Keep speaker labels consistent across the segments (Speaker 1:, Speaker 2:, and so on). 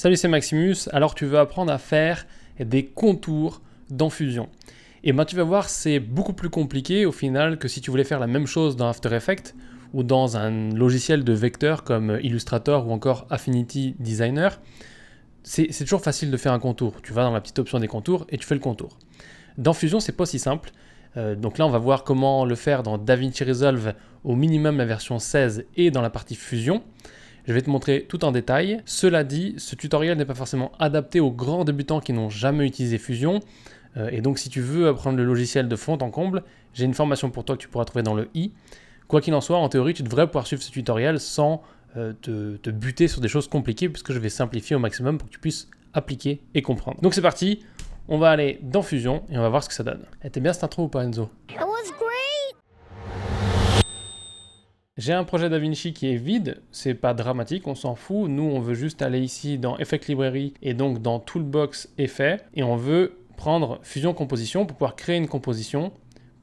Speaker 1: Salut, c'est Maximus. Alors tu veux apprendre à faire des contours dans Fusion. Et ben tu vas voir, c'est beaucoup plus compliqué au final que si tu voulais faire la même chose dans After Effects ou dans un logiciel de vecteur comme Illustrator ou encore Affinity Designer. C'est toujours facile de faire un contour. Tu vas dans la petite option des contours et tu fais le contour. Dans Fusion, c'est pas si simple. Donc là, on va voir comment le faire dans DaVinci Resolve, au minimum la version 16 et dans la partie Fusion. Je vais te montrer tout en détail. Cela dit, ce tutoriel n'est pas forcément adapté aux grands débutants qui n'ont jamais utilisé Fusion. Et donc, si tu veux apprendre le logiciel de fond en comble, j'ai une formation pour toi que tu pourras trouver dans le i. Quoi qu'il en soit, en théorie, tu devrais pouvoir suivre ce tutoriel sans te buter sur des choses compliquées, puisque je vais simplifier au maximum pour que tu puisses appliquer et comprendre. Donc c'est parti, on va aller dans Fusion et on va voir ce que ça donne. T'es bien cette intro ou pas, Enzo? J'ai un projet DaVinci qui est vide, c'est pas dramatique, on s'en fout. Nous, on veut juste aller ici dans Effect Library et donc dans Toolbox Effet, et on veut prendre Fusion Composition pour pouvoir créer une composition,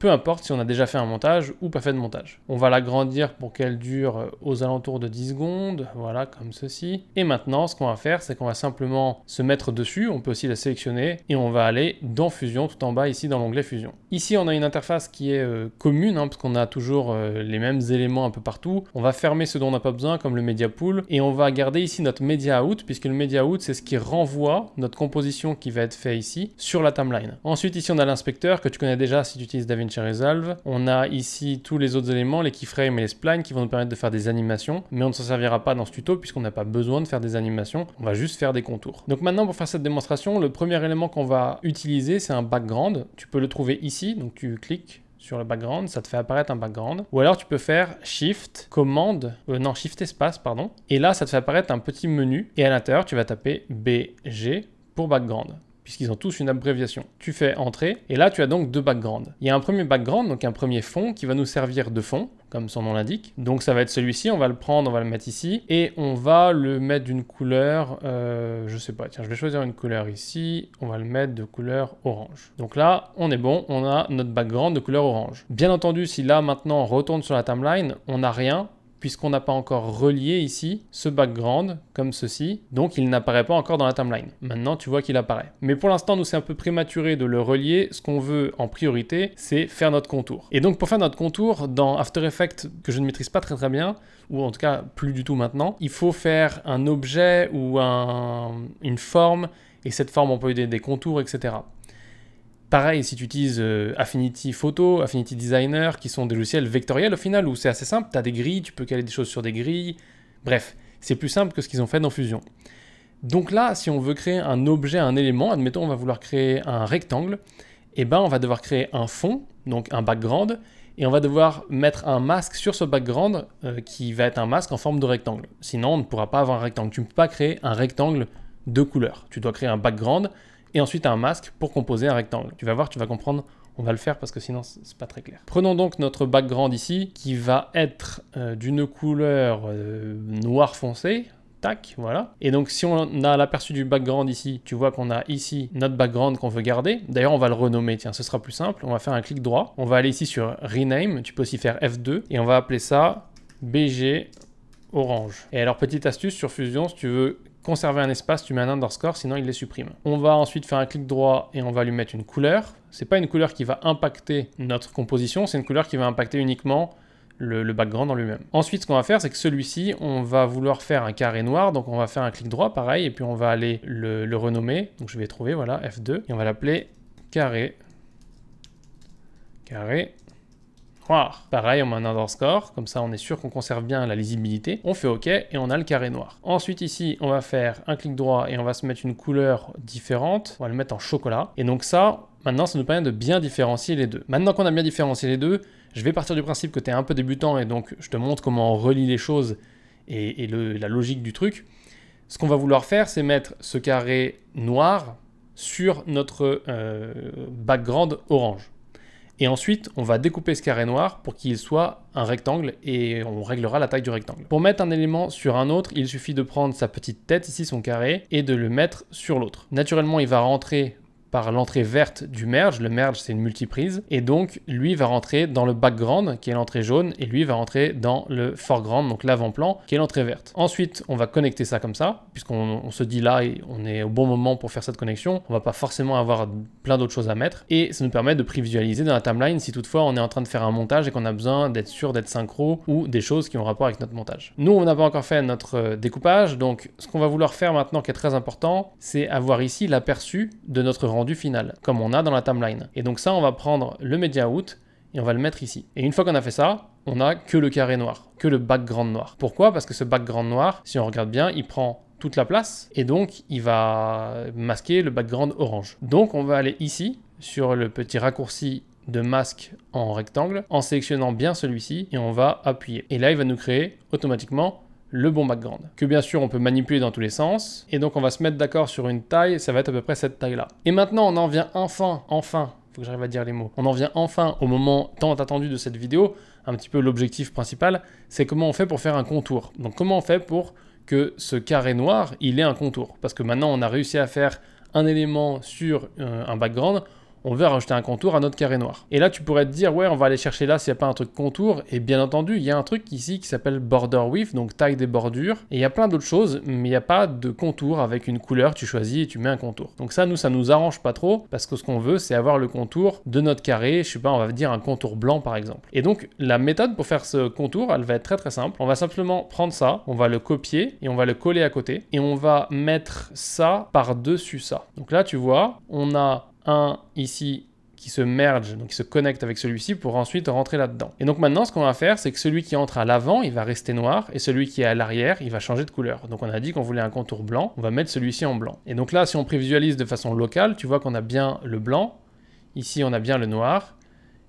Speaker 1: peu importe si on a déjà fait un montage ou pas fait de montage. On va l'agrandir pour qu'elle dure aux alentours de 10 secondes, voilà, comme ceci. Et maintenant, ce qu'on va faire, c'est qu'on va simplement se mettre dessus, on peut aussi la sélectionner, et on va aller dans Fusion, tout en bas, ici, dans l'onglet Fusion. Ici, on a une interface qui est commune, parce qu'on a toujours les mêmes éléments un peu partout. On va fermer ce dont on n'a pas besoin, comme le Media Pool, et on va garder ici notre Media Out, puisque le Media Out, c'est ce qui renvoie notre composition qui va être fait ici, sur la timeline. Ensuite, ici, on a l'inspecteur, que tu connais déjà si tu utilises DaVinci Resolve. On a ici tous les autres éléments, les keyframes et les splines qui vont nous permettre de faire des animations, mais on ne s'en servira pas dans ce tuto puisqu'on n'a pas besoin de faire des animations, on va juste faire des contours. Donc maintenant, pour faire cette démonstration, le premier élément qu'on va utiliser, c'est un background. Tu peux le trouver ici, donc tu cliques sur le background, ça te fait apparaître un background. Ou alors tu peux faire Shift, Commande, Shift Espace, pardon. Et là, ça te fait apparaître un petit menu et à l'intérieur, tu vas taper BG pour background, puisqu'ils ont tous une abréviation. Tu fais Entrée, et là tu as donc deux backgrounds. Il y a un premier background, donc un premier fond, qui va nous servir de fond, comme son nom l'indique. Donc ça va être celui-ci, on va le prendre, on va le mettre ici, et on va le mettre d'une couleur, je sais pas, tiens, je vais choisir une couleur ici, on va le mettre de couleur orange. Donc là, on est bon, on a notre background de couleur orange. Bien entendu, si là maintenant on retourne sur la timeline, on n'a rien, puisqu'on n'a pas encore relié ici ce background comme ceci, donc il n'apparaît pas encore dans la timeline. Maintenant, tu vois qu'il apparaît. Mais pour l'instant, nous, c'est un peu prématuré de le relier. Ce qu'on veut en priorité, c'est faire notre contour. Et donc, pour faire notre contour, dans After Effects, que je ne maîtrise pas très bien, ou en tout cas plus du tout maintenant, il faut faire un objet ou une forme, et cette forme, on peut aider des contours, etc. Pareil, si tu utilises Affinity Photo, Affinity Designer, qui sont des logiciels vectoriels au final, où c'est assez simple, tu as des grilles, tu peux caler des choses sur des grilles, bref, c'est plus simple que ce qu'ils ont fait dans Fusion. Donc là, si on veut créer un objet, un élément, admettons on va vouloir créer un rectangle, et ben on va devoir créer un fond, donc un background, et on va devoir mettre un masque sur ce background qui va être un masque en forme de rectangle. Sinon, on ne pourra pas avoir un rectangle. Tu ne peux pas créer un rectangle de couleur. Tu dois créer un background, et ensuite un masque pour composer un rectangle. Tu vas voir, tu vas comprendre, on va le faire parce que sinon c'est pas très clair. Prenons donc notre background ici, qui va être d'une couleur noir foncé, tac, voilà. Et donc si on a l'aperçu du background ici, tu vois qu'on a ici notre background qu'on veut garder. D'ailleurs on va le renommer, tiens, ce sera plus simple, on va faire un clic droit, on va aller ici sur Rename, tu peux aussi faire F2, et on va appeler ça BG Orange. Et alors petite astuce sur Fusion, si tu veux conserver un espace, tu mets un underscore, sinon il les supprime. On va ensuite faire un clic droit et on va lui mettre une couleur. C'est pas une couleur qui va impacter notre composition, c'est une couleur qui va impacter uniquement le background en lui-même. Ensuite, ce qu'on va faire, c'est que celui-ci, on va vouloir faire un carré noir, donc on va faire un clic droit, pareil, et puis on va aller le renommer. Donc je vais trouver, voilà, F2, et on va l'appeler carré noir. Pareil, on met un underscore, comme ça on est sûr qu'on conserve bien la lisibilité. On fait OK et on a le carré noir. Ensuite ici, on va faire un clic droit et on va se mettre une couleur différente. On va le mettre en chocolat. Et donc ça, maintenant, ça nous permet de bien différencier les deux. Maintenant qu'on a bien différencié les deux, je vais partir du principe que tu es un peu débutant et donc je te montre comment on relie les choses et la logique du truc. Ce qu'on va vouloir faire, c'est mettre ce carré noir sur notre background orange. Et ensuite, on va découper ce carré noir pour qu'il soit un rectangle et on réglera la taille du rectangle. Pour mettre un élément sur un autre, il suffit de prendre sa petite tête, ici son carré, et de le mettre sur l'autre. Naturellement, il va rentrer par l'entrée verte du merge. Le merge, c'est une multiprise. Et donc, lui va rentrer dans le background, qui est l'entrée jaune, et lui va rentrer dans le foreground, donc l'avant-plan, qui est l'entrée verte. Ensuite, on va connecter ça comme ça, puisqu'on se dit là, et on est au bon moment pour faire cette connexion. On va pas forcément avoir plein d'autres choses à mettre. Et ça nous permet de prévisualiser dans la timeline si toutefois on est en train de faire un montage et qu'on a besoin d'être sûr d'être synchro ou des choses qui ont rapport avec notre montage. Nous, on n'a pas encore fait notre découpage, donc ce qu'on va vouloir faire maintenant, qui est très important, c'est avoir ici l'aperçu de notre rendu final, comme on a dans la timeline. Et donc ça, on va prendre le media out et on va le mettre ici. Et une fois qu'on a fait ça, on n'a que le carré noir, que le background noir. Pourquoi? Parce que ce background noir, si on regarde bien, il prend toute la place et donc il va masquer le background orange. Donc on va aller ici sur le petit raccourci de masque en rectangle en sélectionnant bien celui-ci et on va appuyer. Et là, il va nous créer automatiquement le bon background, que bien sûr on peut manipuler dans tous les sens, et donc on va se mettre d'accord sur une taille, ça va être à peu près cette taille-là. Et maintenant on en vient enfin, faut que j'arrive à dire les mots, on en vient enfin au moment tant attendu de cette vidéo, un petit peu l'objectif principal, c'est comment on fait pour faire un contour. Donc comment on fait pour que ce carré noir, il ait un contour, parce que maintenant on a réussi à faire un élément sur un background, on veut rajouter un contour à notre carré noir. Et là, tu pourrais te dire, ouais, on va aller chercher là s'il n'y a pas un truc contour. Et bien entendu, il y a un truc ici qui s'appelle border width, donc taille des bordures. Et il y a plein d'autres choses, mais il n'y a pas de contour avec une couleur. Tu choisis et tu mets un contour. Donc ça nous arrange pas trop, parce que ce qu'on veut, c'est avoir le contour de notre carré. Je sais pas, on va dire un contour blanc, par exemple. Et donc, la méthode pour faire ce contour, elle va être très très simple. On va simplement prendre ça, on va le copier et on va le coller à côté. Et on va mettre ça par-dessus ça. Donc là, tu vois, on a un ici qui se merge, donc qui se connecte avec celui-ci pour ensuite rentrer là-dedans. Et donc maintenant, ce qu'on va faire, c'est que celui qui entre à l'avant, il va rester noir, et celui qui est à l'arrière, il va changer de couleur. Donc on a dit qu'on voulait un contour blanc, on va mettre celui-ci en blanc. Et donc là, si on prévisualise de façon locale, tu vois qu'on a bien le blanc, ici on a bien le noir,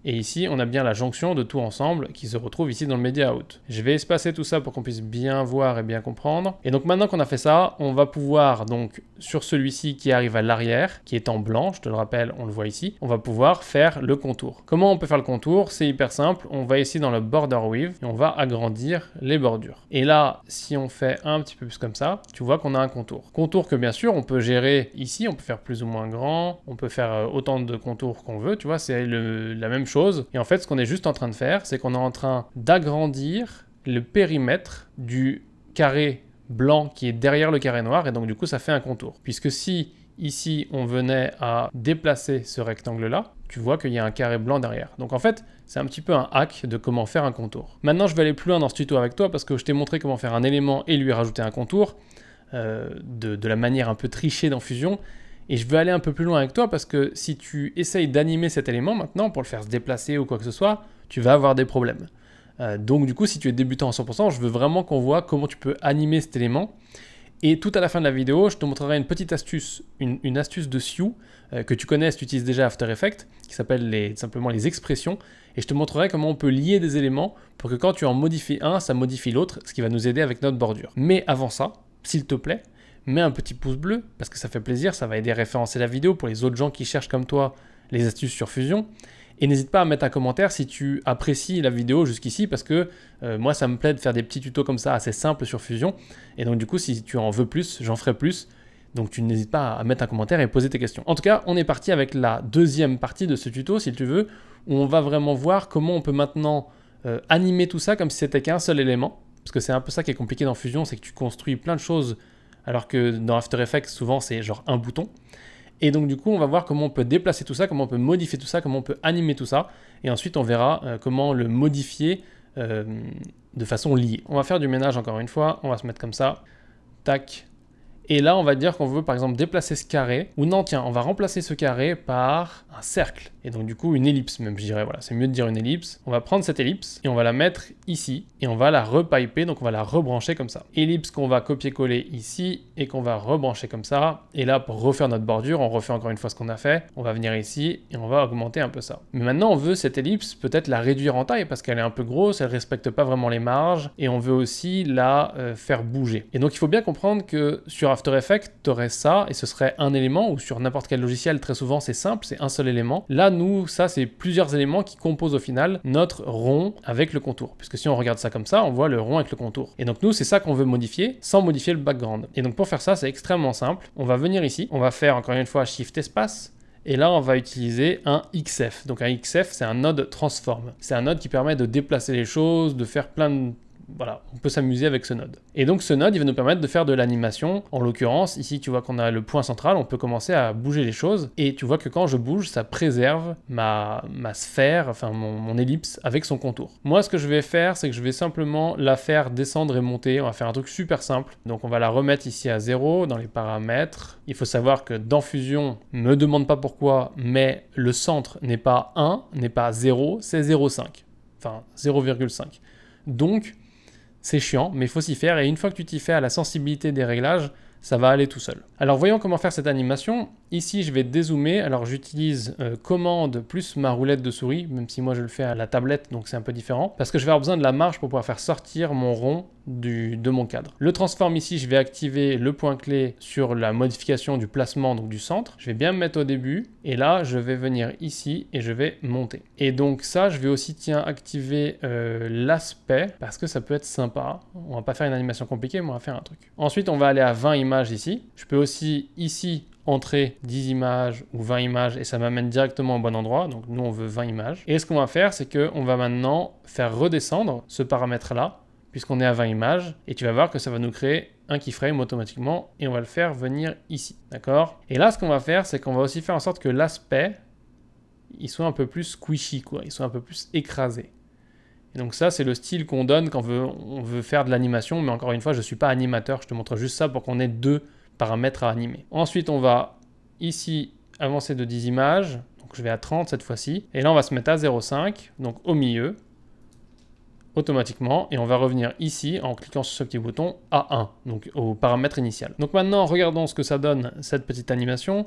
Speaker 1: et ici, on a bien la jonction de tout ensemble qui se retrouve ici dans le Media Out. Je vais espacer tout ça pour qu'on puisse bien voir et bien comprendre. Et donc maintenant qu'on a fait ça, on va pouvoir donc sur celui-ci qui arrive à l'arrière, qui est en blanc, je te le rappelle, on le voit ici, on va pouvoir faire le contour. Comment on peut faire le contour? C'est hyper simple. On va ici dans le Border Width et on va agrandir les bordures. Et là, si on fait un petit peu plus comme ça, tu vois qu'on a un contour. Contour que bien sûr, on peut gérer ici, on peut faire plus ou moins grand, on peut faire autant de contours qu'on veut, tu vois, c'est la même chose. Et en fait, ce qu'on est juste en train de faire, c'est qu'on est en train d'agrandir le périmètre du carré blanc qui est derrière le carré noir, et donc du coup, ça fait un contour. Puisque si ici, on venait à déplacer ce rectangle-là, tu vois qu'il y a un carré blanc derrière. Donc en fait, c'est un petit peu un hack de comment faire un contour. Maintenant, je vais aller plus loin dans ce tuto avec toi parce que je t'ai montré comment faire un élément et lui rajouter un contour de la manière un peu trichée dans Fusion. Et je veux aller un peu plus loin avec toi parce que si tu essayes d'animer cet élément maintenant pour le faire se déplacer ou quoi que ce soit, tu vas avoir des problèmes. Donc du coup, si tu es débutant à 100%, je veux vraiment qu'on voit comment tu peux animer cet élément. Et tout à la fin de la vidéo, je te montrerai une petite astuce, une astuce de Sioux que tu connais, tu utilises déjà After Effects, qui s'appelle simplement les expressions. Et je te montrerai comment on peut lier des éléments pour que quand tu en modifies un, ça modifie l'autre, ce qui va nous aider avec notre bordure. Mais avant ça, s'il te plaît, mets un petit pouce bleu, parce que ça fait plaisir, ça va aider à référencer la vidéo pour les autres gens qui cherchent comme toi les astuces sur Fusion. Et n'hésite pas à mettre un commentaire si tu apprécies la vidéo jusqu'ici, parce que moi ça me plaît de faire des petits tutos comme ça assez simples sur Fusion. Et donc du coup, si tu en veux plus, j'en ferai plus. Donc tu n'hésites pas à mettre un commentaire et poser tes questions. En tout cas, on est parti avec la deuxième partie de ce tuto, si tu veux, où on va vraiment voir comment on peut maintenant animer tout ça comme si c'était qu'un seul élément. Parce que c'est un peu ça qui est compliqué dans Fusion, c'est que tu construis plein de choses alors que dans After Effects, souvent, c'est genre un bouton. Et donc, du coup, on va voir comment on peut déplacer tout ça, comment on peut modifier tout ça, comment on peut animer tout ça. Et ensuite, on verra comment le modifier de façon liée. On va faire du ménage encore une fois. On va se mettre comme ça. Tac. Et là, on va dire qu'on veut, par exemple, déplacer ce carré. Ou non, tiens, on va remplacer ce carré par un cercle. Et donc, du coup, une ellipse même, je dirais. Voilà, c'est mieux de dire une ellipse. On va prendre cette ellipse et on va la mettre ici. Et on va la repiper, donc on va la rebrancher comme ça. Ellipse qu'on va copier-coller ici et qu'on va rebrancher comme ça. Et là, pour refaire notre bordure, on refait encore une fois ce qu'on a fait. On va venir ici et on va augmenter un peu ça. Mais maintenant, on veut cette ellipse peut-être la réduire en taille parce qu'elle est un peu grosse, elle ne respecte pas vraiment les marges. Et on veut aussi la faire bouger. Et donc, il faut bien comprendre que sur After Effects, tu aurais ça et ce serait un élément, ou sur n'importe quel logiciel, très souvent c'est simple, c'est un seul élément. Là, nous, ça c'est plusieurs éléments qui composent au final notre rond avec le contour. Puisque si on regarde ça comme ça, on voit le rond avec le contour. Et donc nous, c'est ça qu'on veut modifier sans modifier le background. Et donc pour faire ça, c'est extrêmement simple. On va venir ici, on va faire encore une fois Shift Espace, Et là, on va utiliser un XF. Donc un XF, c'est un node transform. C'est un node qui permet de déplacer les choses, de faire plein de... Voilà, on peut s'amuser avec ce node. Et donc ce node, il va nous permettre de faire de l'animation. En l'occurrence, ici, tu vois qu'on a le point central, on peut commencer à bouger les choses. Et tu vois que quand je bouge, ça préserve ma sphère, enfin mon ellipse avec son contour. Moi, ce que je vais faire, c'est que je vais simplement la faire descendre et monter. On va faire un truc super simple. Donc on va la remettre ici à 0 dans les paramètres. Il faut savoir que dans Fusion, me demande pas pourquoi, mais le centre n'est pas 1, n'est pas 0, c'est 0,5. Enfin, 0,5. Donc, c'est chiant, mais il faut s'y faire, et une fois que tu t'y fais à la sensibilité des réglages, ça va aller tout seul. Alors voyons comment faire cette animation. Ici, je vais dézoomer, alors j'utilise commande plus ma roulette de souris, même si moi je le fais à la tablette, donc c'est un peu différent, parce que je vais avoir besoin de la marge pour pouvoir faire sortir mon rond de mon cadre. Le transform ici, je vais activer le point clé sur la modification du placement, donc du centre. Je vais bien me mettre au début, et là, je vais venir ici, et je vais monter. Et donc ça, je vais aussi, tiens, activer l'aspect, parce que ça peut être sympa. On va pas faire une animation compliquée, mais on va faire un truc. Ensuite, on va aller à 20 images ici. Je peux aussi, ici, entrer 10 images ou 20 images et ça m'amène directement au bon endroit. Donc nous, on veut 20 images. Et ce qu'on va faire, c'est qu'on va maintenant faire redescendre ce paramètre-là, puisqu'on est à 20 images. Et tu vas voir que ça va nous créer un keyframe automatiquement et on va le faire venir ici. D'accord? Et là, ce qu'on va faire, c'est qu'on va aussi faire en sorte que l'aspect, il soit un peu plus squishy, quoi. Il soit un peu plus écrasé. Et donc ça, c'est le style qu'on donne quand on veut faire de l'animation. Mais encore une fois, je ne suis pas animateur. Je te montre juste ça pour qu'on ait deux paramètres à animer. Ensuite, on va ici avancer de 10 images. Donc je vais à 30 cette fois-ci. Et là, on va se mettre à 0,5, donc au milieu, automatiquement. Et on va revenir ici en cliquant sur ce petit bouton à 1, donc au paramètre initial. Donc maintenant, regardons ce que ça donne, cette petite animation.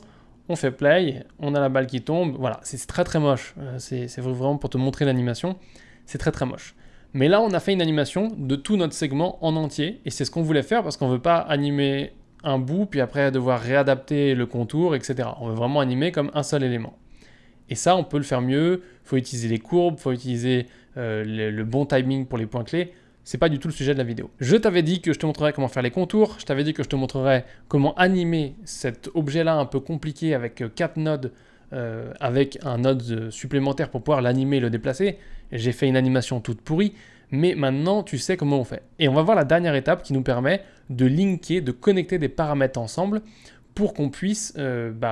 Speaker 1: On fait play, on a la balle qui tombe. Voilà, c'est très très moche. C'est vraiment pour te montrer l'animation. C'est très très moche. Mais là, on a fait une animation de tout notre segment en entier. Et c'est ce qu'on voulait faire parce qu'on ne veut pas animer un bout, puis après devoir réadapter le contour, etc. On veut vraiment animer comme un seul élément. Et ça, on peut le faire mieux. Il faut utiliser les courbes, il faut utiliser le bon timing pour les points clés. C'est pas du tout le sujet de la vidéo. Je t'avais dit que je te montrerais comment faire les contours. Je t'avais dit que je te montrerais comment animer cet objet-là un peu compliqué avec 4 nodes, avec un node supplémentaire pour pouvoir l'animer et le déplacer. J'ai fait une animation toute pourrie. Mais maintenant, tu sais comment on fait. Et on va voir la dernière étape qui nous permet de linker, de connecter des paramètres ensemble pour qu'on puisse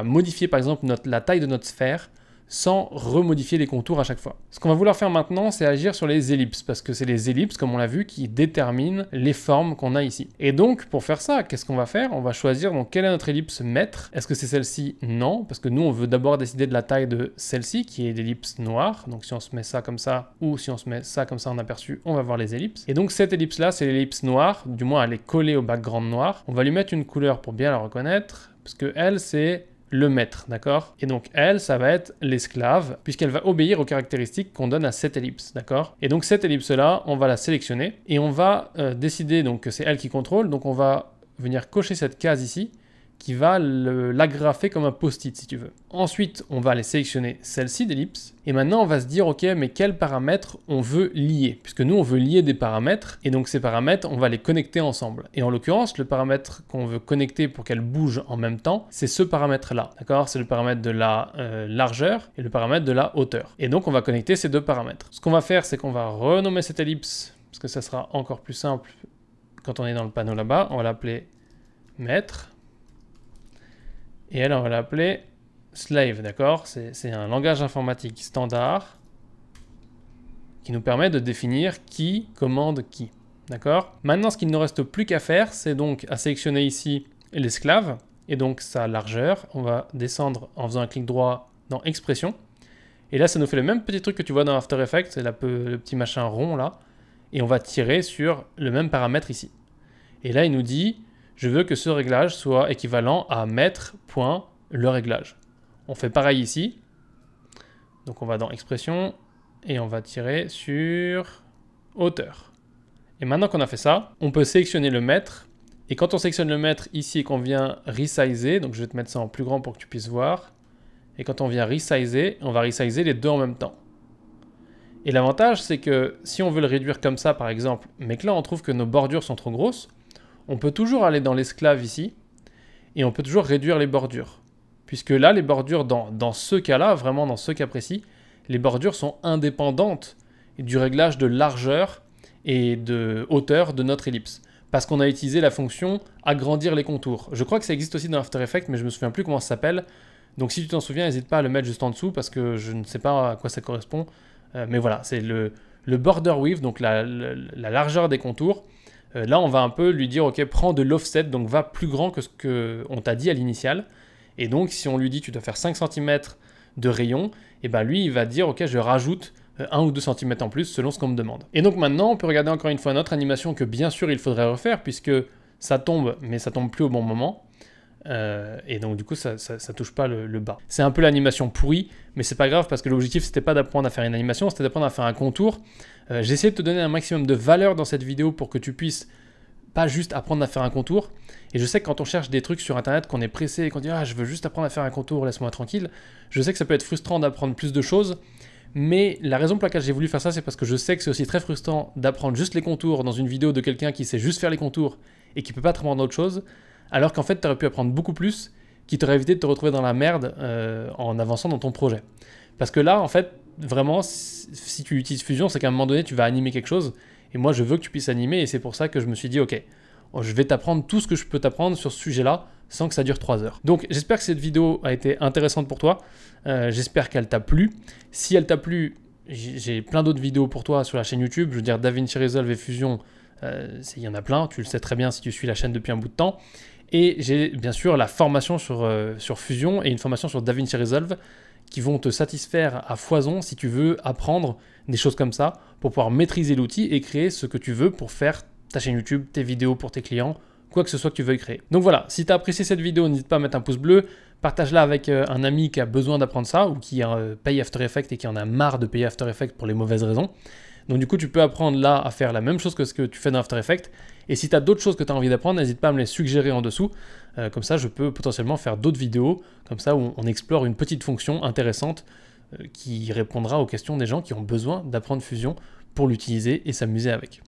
Speaker 1: modifier par exemple la taille de notre sphère sans remodifier les contours à chaque fois. Ce qu'on va vouloir faire maintenant, c'est agir sur les ellipses, parce que c'est les ellipses, comme on l'a vu, qui déterminent les formes qu'on a ici. Et donc, pour faire ça, qu'est-ce qu'on va faire? On va choisir donc quelle est notre ellipse maître. Est-ce que c'est celle-ci? Non, parce que nous, on veut d'abord décider de la taille de celle-ci, qui est l'ellipse noire. Donc si on se met ça comme ça, ou si on se met ça comme ça en aperçu, on va voir les ellipses. Et donc cette ellipse-là, c'est l'ellipse noire, du moins elle est collée au background noir. On va lui mettre une couleur pour bien la reconnaître, parce que elle, c'est le maître, d'accord? Et donc elle, ça va être l'esclave, puisqu'elle va obéir aux caractéristiques qu'on donne à cette ellipse, d'accord? Et donc cette ellipse-là, on va la sélectionner, et on va décider donc que c'est elle qui contrôle, donc on va venir cocher cette case ici, qui va l'agrafer comme un post-it si tu veux. Ensuite, on va aller sélectionner celle-ci d'ellipse, et maintenant on va se dire, ok, mais quels paramètres on veut lier? Puisque nous, on veut lier des paramètres, et donc ces paramètres, on va les connecter ensemble. Et en l'occurrence, le paramètre qu'on veut connecter pour qu'elle bouge en même temps, c'est ce paramètre-là, d'accord? C'est le paramètre de la largeur et le paramètre de la hauteur. Et donc, on va connecter ces deux paramètres. Ce qu'on va faire, c'est qu'on va renommer cette ellipse, parce que ça sera encore plus simple quand on est dans le panneau là-bas. On va l'appeler maître. Et elle, on va l'appeler slave, d'accord? C'est un langage informatique standard qui nous permet de définir qui commande qui, d'accord? Maintenant, ce qu'il ne nous reste plus qu'à faire, c'est donc à sélectionner ici l'esclave, et donc sa largeur. On va descendre en faisant un clic droit dans expression. Et là, ça nous fait le même petit truc que tu vois dans After Effects, c'est le petit machin rond là. Et on va tirer sur le même paramètre ici. Et là, il nous dit... je veux que ce réglage soit équivalent à maître.le réglage. On fait pareil ici. Donc on va dans expression et on va tirer sur hauteur. Et maintenant qu'on a fait ça, on peut sélectionner le maître. Et quand on sélectionne le maître ici et qu'on vient resizer, donc je vais te mettre ça en plus grand pour que tu puisses voir. Et quand on vient resizer, on va resizer les deux en même temps. Et l'avantage, c'est que si on veut le réduire comme ça par exemple, mais que là on trouve que nos bordures sont trop grosses, on peut toujours aller dans l'esclave ici, et on peut toujours réduire les bordures, puisque là, les bordures, dans ce cas-là, vraiment dans ce cas précis, les bordures sont indépendantes du réglage de largeur et de hauteur de notre ellipse. Parce qu'on a utilisé la fonction agrandir les contours. Je crois que ça existe aussi dans After Effects, mais je me souviens plus comment ça s'appelle. Donc si tu t'en souviens, n'hésite pas à le mettre juste en dessous, parce que je ne sais pas à quoi ça correspond. Mais voilà, c'est le border width, donc la largeur des contours. Là, on va un peu lui dire, ok, prends de l'offset, donc va plus grand que ce qu'on t'a dit à l'initial. Et donc, si on lui dit, tu dois faire 5 cm de rayon, et ben lui, il va dire, ok, je rajoute 1 ou 2 cm en plus selon ce qu'on me demande. Et donc maintenant, on peut regarder encore une fois notre animation que bien sûr, il faudrait refaire, puisque ça tombe, mais ça tombe plus au bon moment. Et donc du coup ça touche pas le bas. C'est un peu l'animation pourrie, mais c'est pas grave parce que l'objectif c'était pas d'apprendre à faire une animation, c'était d'apprendre à faire un contour. J'ai essayé de te donner un maximum de valeur dans cette vidéo pour que tu puisses pas juste apprendre à faire un contour. Et je sais que quand on cherche des trucs sur internet, qu'on est pressé et qu'on dit ah je veux juste apprendre à faire un contour, laisse-moi tranquille, je sais que ça peut être frustrant d'apprendre plus de choses. Mais la raison pour laquelle j'ai voulu faire ça, c'est parce que je sais que c'est aussi très frustrant d'apprendre juste les contours dans une vidéo de quelqu'un qui sait juste faire les contours et qui peut pas te apprendre autre chose. Alors qu'en fait, tu aurais pu apprendre beaucoup plus, qui t'aurait évité de te retrouver dans la merde en avançant dans ton projet. Parce que là, en fait, vraiment, si tu utilises Fusion, c'est qu'à un moment donné, tu vas animer quelque chose, et moi, je veux que tu puisses animer, et c'est pour ça que je me suis dit, ok, je vais t'apprendre tout ce que je peux t'apprendre sur ce sujet-là, sans que ça dure 3 heures. Donc, j'espère que cette vidéo a été intéressante pour toi, j'espère qu'elle t'a plu. Si elle t'a plu, j'ai plein d'autres vidéos pour toi sur la chaîne YouTube, je veux dire DaVinci Resolve et Fusion, il y en a plein, tu le sais très bien si tu suis la chaîne depuis un bout de temps. Et j'ai bien sûr la formation sur Fusion et une formation sur DaVinci Resolve qui vont te satisfaire à foison si tu veux apprendre des choses comme ça pour pouvoir maîtriser l'outil et créer ce que tu veux pour faire ta chaîne YouTube, tes vidéos pour tes clients, quoi que ce soit que tu veuilles créer. Donc voilà, si tu as apprécié cette vidéo, n'hésite pas à mettre un pouce bleu, partage-la avec un ami qui a besoin d'apprendre ça ou qui paye After Effects et qui en a marre de payer After Effects pour les mauvaises raisons. Donc du coup, tu peux apprendre là à faire la même chose que ce que tu fais dans After Effects. Et si tu as d'autres choses que tu as envie d'apprendre, n'hésite pas à me les suggérer en dessous. Comme ça, je peux potentiellement faire d'autres vidéos, comme ça, où on explore une petite fonction intéressante qui répondra aux questions des gens qui ont besoin d'apprendre Fusion pour l'utiliser et s'amuser avec.